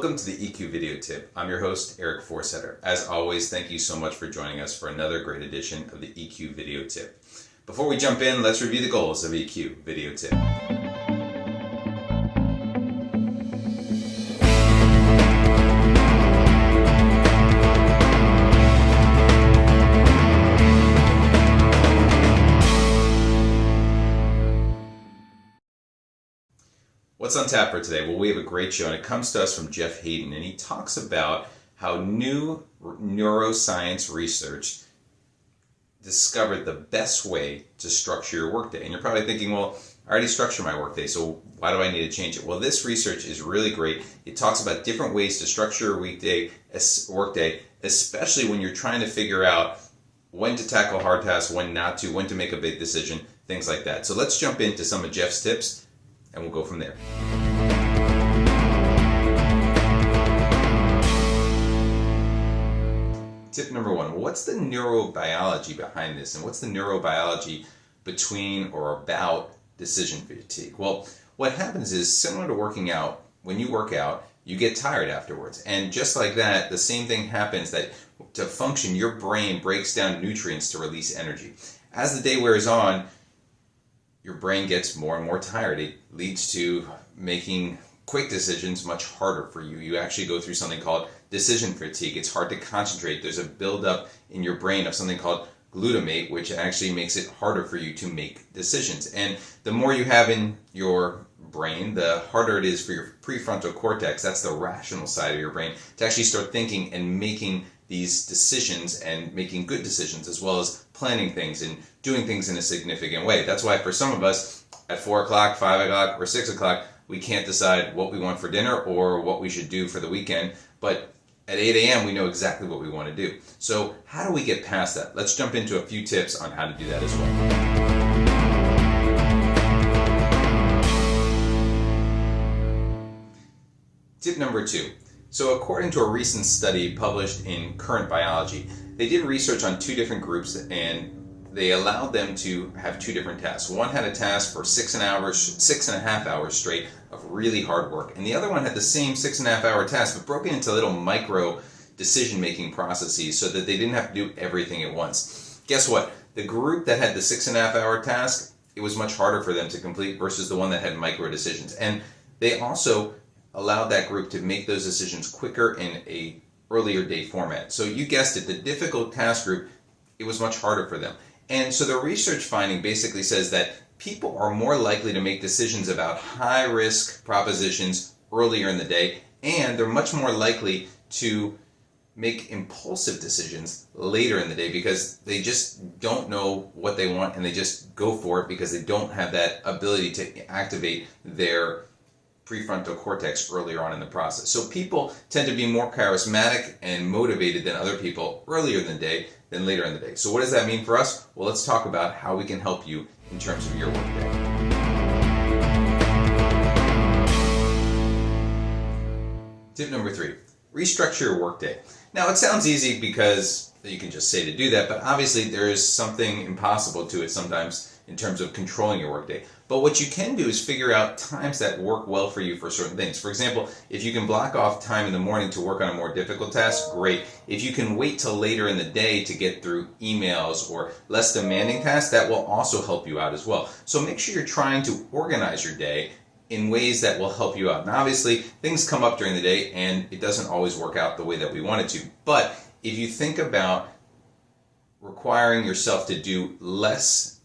Welcome to the EQ Video Tip. I'm your host, Eric Forsetter. As always, thank you so much for joining us for another great edition of the EQ Video Tip. Before we jump in, let's review the goals of EQ Video Tip. What's on tap for today? Well, we have a great show, and it comes to us from Jeff Hayden, and he talks about how new neuroscience research discovered the best way to structure your workday. And you're probably thinking, well, I already structure my workday, so why do I need to change it? Well, this research is really great. It talks about different ways to structure your workday, especially when you're trying to figure out when to tackle hard tasks, when not to, when to make a big decision, things like that. So let's jump into some of Jeff's tips, and we'll go from there. Tip number one, what's the neurobiology behind this? And what's the neurobiology between or about decision fatigue? Well, what happens is, similar to working out, when you work out, you get tired afterwards. And just like that, the same thing happens, that to function, your brain breaks down nutrients to release energy. As the day wears on, your brain gets more and more tired. It leads to making quick decisions much harder for you. You actually go through something called decision fatigue. It's hard to concentrate. There's a buildup in your brain of something called glutamate, which actually makes it harder for you to make decisions. And the more you have in your brain, the harder it is for your prefrontal cortex, that's the rational side of your brain, to actually start thinking and making these decisions and making good decisions, as well as planning things and doing things in a significant way. That's why for some of us, at 4 o'clock, 5 o'clock, or 6 o'clock, we can't decide what we want for dinner or what we should do for the weekend. But at 8 a.m., we know exactly what we want to do. So how do we get past that? Let's jump into a few tips on how to do that as well. Tip number two. So according to a recent study published in Current Biology, they did research on two different groups, and they allowed them to have two different tasks. One had a task for 6.5 hours straight of really hard work, and the other one had the same 6.5 hour task, but broken into little micro decision-making processes so that they didn't have to do everything at once. Guess what? The group that had the 6.5 hour task, it was much harder for them to complete versus the one that had micro decisions. And they also allowed that group to make those decisions quicker in a earlier day format. So you guessed it, the difficult task group, it was much harder for them. And so the research finding basically says that people are more likely to make decisions about high-risk propositions earlier in the day, and they're much more likely to make impulsive decisions later in the day because they just don't know what they want and they just go for it because they don't have that ability to activate their prefrontal cortex earlier on in the process. So people tend to be more charismatic and motivated than other people earlier in the day than later in the day. So what does that mean for us? Well, let's talk about how we can help you in terms of your workday. Tip number three, restructure your workday. Now, it sounds easy because you can just say to do that, but obviously there is something impossible to it sometimes in terms of controlling your workday. But what you can do is figure out times that work well for you for certain things. For example, if you can block off time in the morning to work on a more difficult task, great. If you can wait till later in the day to get through emails or less demanding tasks, that will also help you out as well. So make sure you're trying to organize your day in ways that will help you out. Now, obviously, things come up during the day and it doesn't always work out the way that we want it to. But if you think about requiring yourself to do less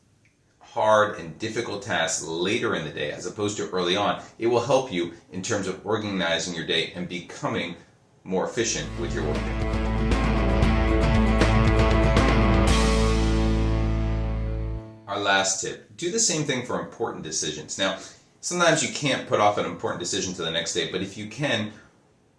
hard and difficult tasks later in the day as opposed to early on, it will help you in terms of organizing your day and becoming more efficient with your workday. Our last tip, do the same thing for important decisions. Now, sometimes you can't put off an important decision to the next day, but if you can,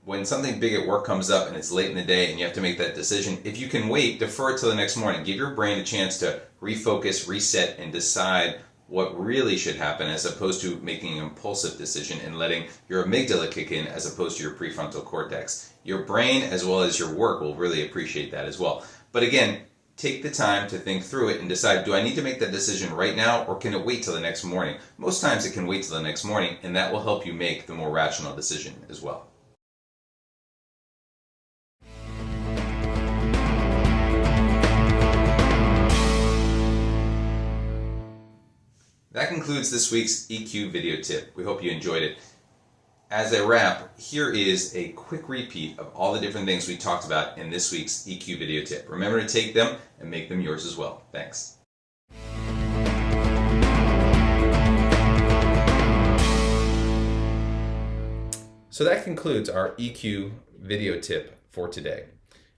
when something big at work comes up and it's late in the day and you have to make that decision, if you can wait, defer it till the next morning. Give your brain a chance to refocus, reset, and decide what really should happen as opposed to making an impulsive decision and letting your amygdala kick in as opposed to your prefrontal cortex. Your brain as well as your work will really appreciate that as well. But again, take the time to think through it and decide, do I need to make that decision right now or can it wait till the next morning? Most times it can wait till the next morning, and that will help you make the more rational decision as well. concludes this week's EQ video tip. We hope you enjoyed it. As I wrap, here is a quick repeat of all the different things we talked about in this week's EQ video tip. Remember to take them and make them yours as well. Thanks. So that concludes our EQ video tip for today.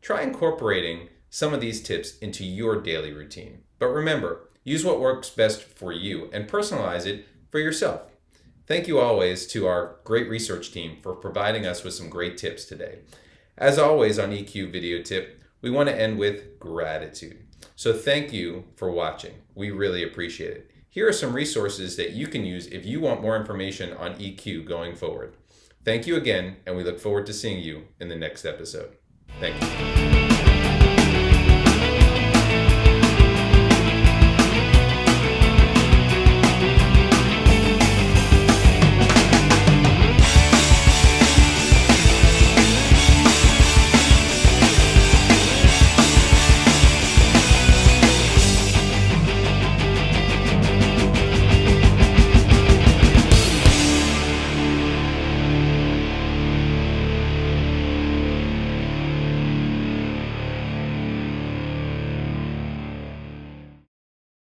Try incorporating some of these tips into your daily routine. But remember, use what works best for you and personalize it for yourself. Thank you always to our great research team for providing us with some great tips today. As always on EQ Video Tip, we want to end with gratitude. So thank you for watching. We really appreciate it. Here are some resources that you can use if you want more information on EQ going forward. Thank you again, and we look forward to seeing you in the next episode. Thank you.